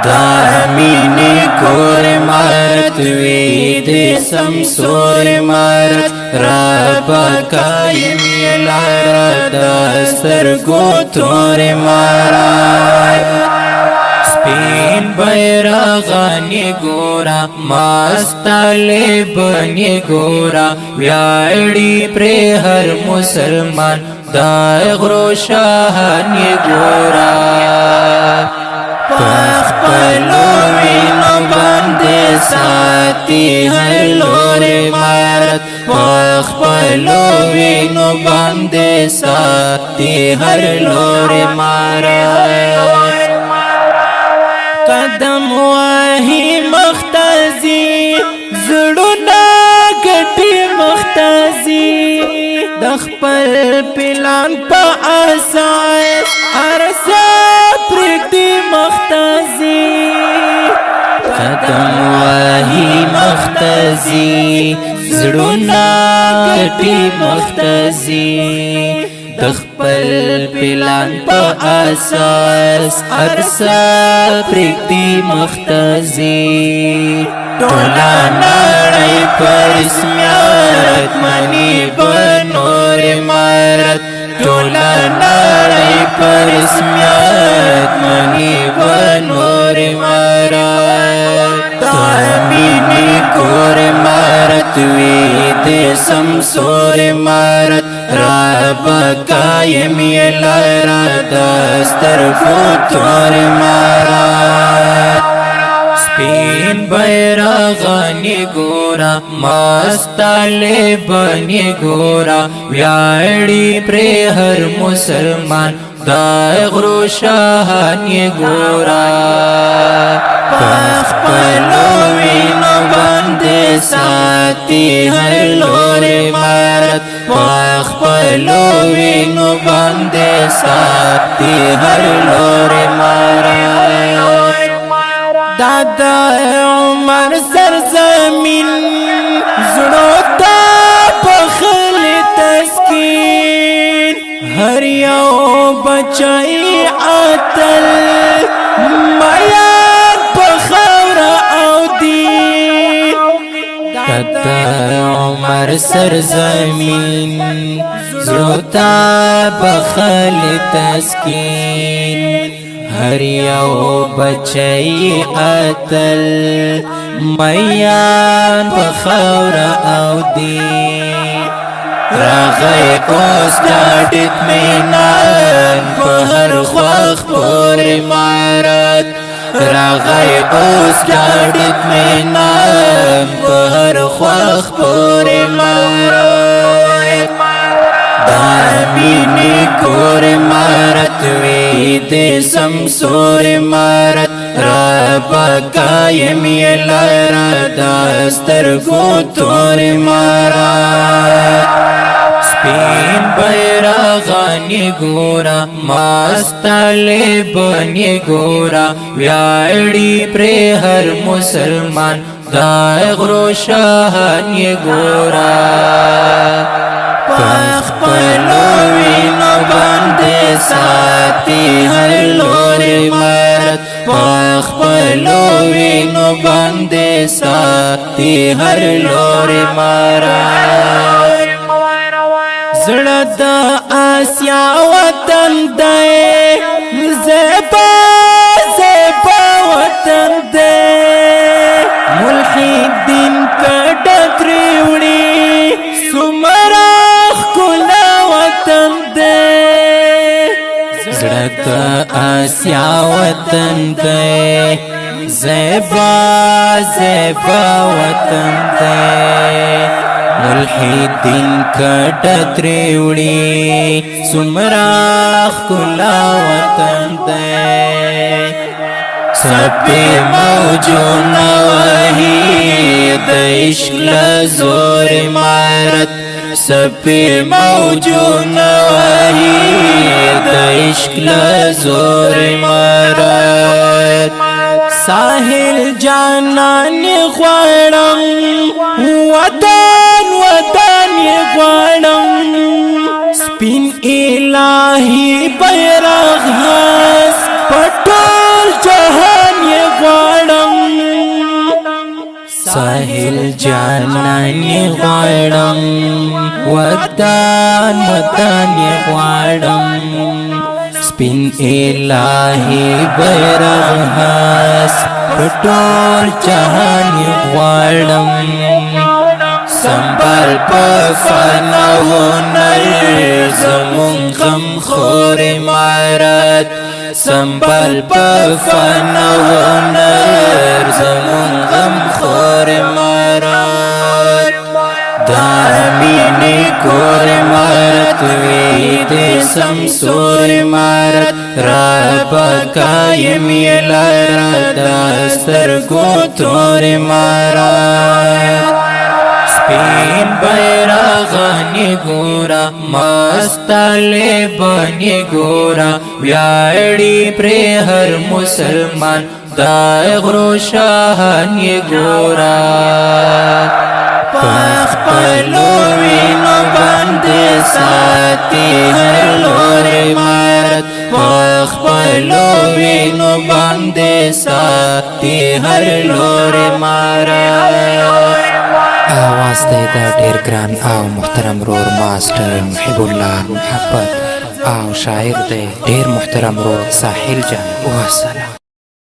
दामिनी कोर मारत वेद समसोर मारत रबा कायम लारा दस्तर गोतोर मारत स्पेन बैरागानी गोरा मस्ताले बनी गोरा व्याड़ी प्रेहर मुसलमान दागरो शाहानी गोरा पखपलो विनो बंदे साथी हर लोरे मारत पखपलो विनो बंदे साथी हर लोरे मारत कदम वाही मख्ताजी जुड़ना गटी मख्ताजी दखपल पिलान पा आसाए अरसा प्रीति मख्ताजी कदम वाही मख्ताजी जुड़ना गटी मख्ताजी दखपल पिलान पा आसास अरसा प्रीति मख्ताजी टोला नाड़ाई पर स्म्यारत मनी बनोर मारत टोला नाड़ाई पर स्म्यारत मनी बनोर मारत दामिनी कोर मारत वेद समसोर मारत रबा कायम लारा दस्तर गोतोर मारत स्पेन बैरागानी गोरा मस्ताले बनी गोरा व्याड़ी प्रेहर मुसलमान दागरो शाहानी गोरा पखपलो विनो बंदे साथी हर लोरे मारत पखपलो विनो बंदे साथी हर लोरे मारत दादा उमर सरजमीन जुड़ोता पखल तस्कीन हर यो बचाई आतल माया पखौरा औदी दादा उमर सरजमीन जुड़ोता पखल तस्कीन हरियाओ बचई अतल मैयान बखौरा औदी रागए कोस डाडित मीनान पहर ख्वाख पोर मारत रागए कोस डाडित मीनान पहर ख्वाख पोर मारत दामिनी कोर मारत वेद समसोर मारत रबा कायम लारा दस्तर गोतोर मारत स्पेन बैरागानी गोरा मस्ताले बनी गोरा व्याड़ी प्रेहर मुसलमान दागरो शाहानी गोरा पखपलो विनो बंदे साथी हर लोरे मारत पखपलो विनो बंदे साथी हर लोरे मारत जड़दा आसिया वतन दे ज़ेबा ज़ेबा वतन दे मुल्हिद्दीन का डगरीवड़ी सुमरा जड़का आसिया वतन दे ज़ेबा ज़ेबा वतन दे मुल्हिद्दीन का डगरीवड़ी सुमरा खुला वतन दे सब पे मौजूद वही इश्क़ ज़ोर मारत सब पे मौजूद वही इश्क़ ज़ोर मारत साहिल जानान ख्वाड़म वतन वतन ख्वाड़म स्पिन इलाही बैरग हस पटोल जहान جانان غواړم ودان غواړم سپین الهی بیرغ هاس پټول جهان غواړم سنبال په فنا هنر زمون غم خور امارت سنبال په فنا هنر زمون غم خور امارت دا مینې کور امارت وی دې سمسور امارت را پکایم یې لاره دا سترګو تور امارت سپین بیرغانی گورا مستالی بانی گورا ویاڑی پری ہر مسلمان دائغ روشانی گورا پخ پلوینو باندے ساتی ہر لور امارت پخ پلوینو باندے ساتی ہر لور امارت आवाज दे दा ढेर ग्रान आओ मुहतरम रोर मास्टर محب الله محبت आओ शायर दे ढेर मुहतरम रोर साहिल जान वसलाम।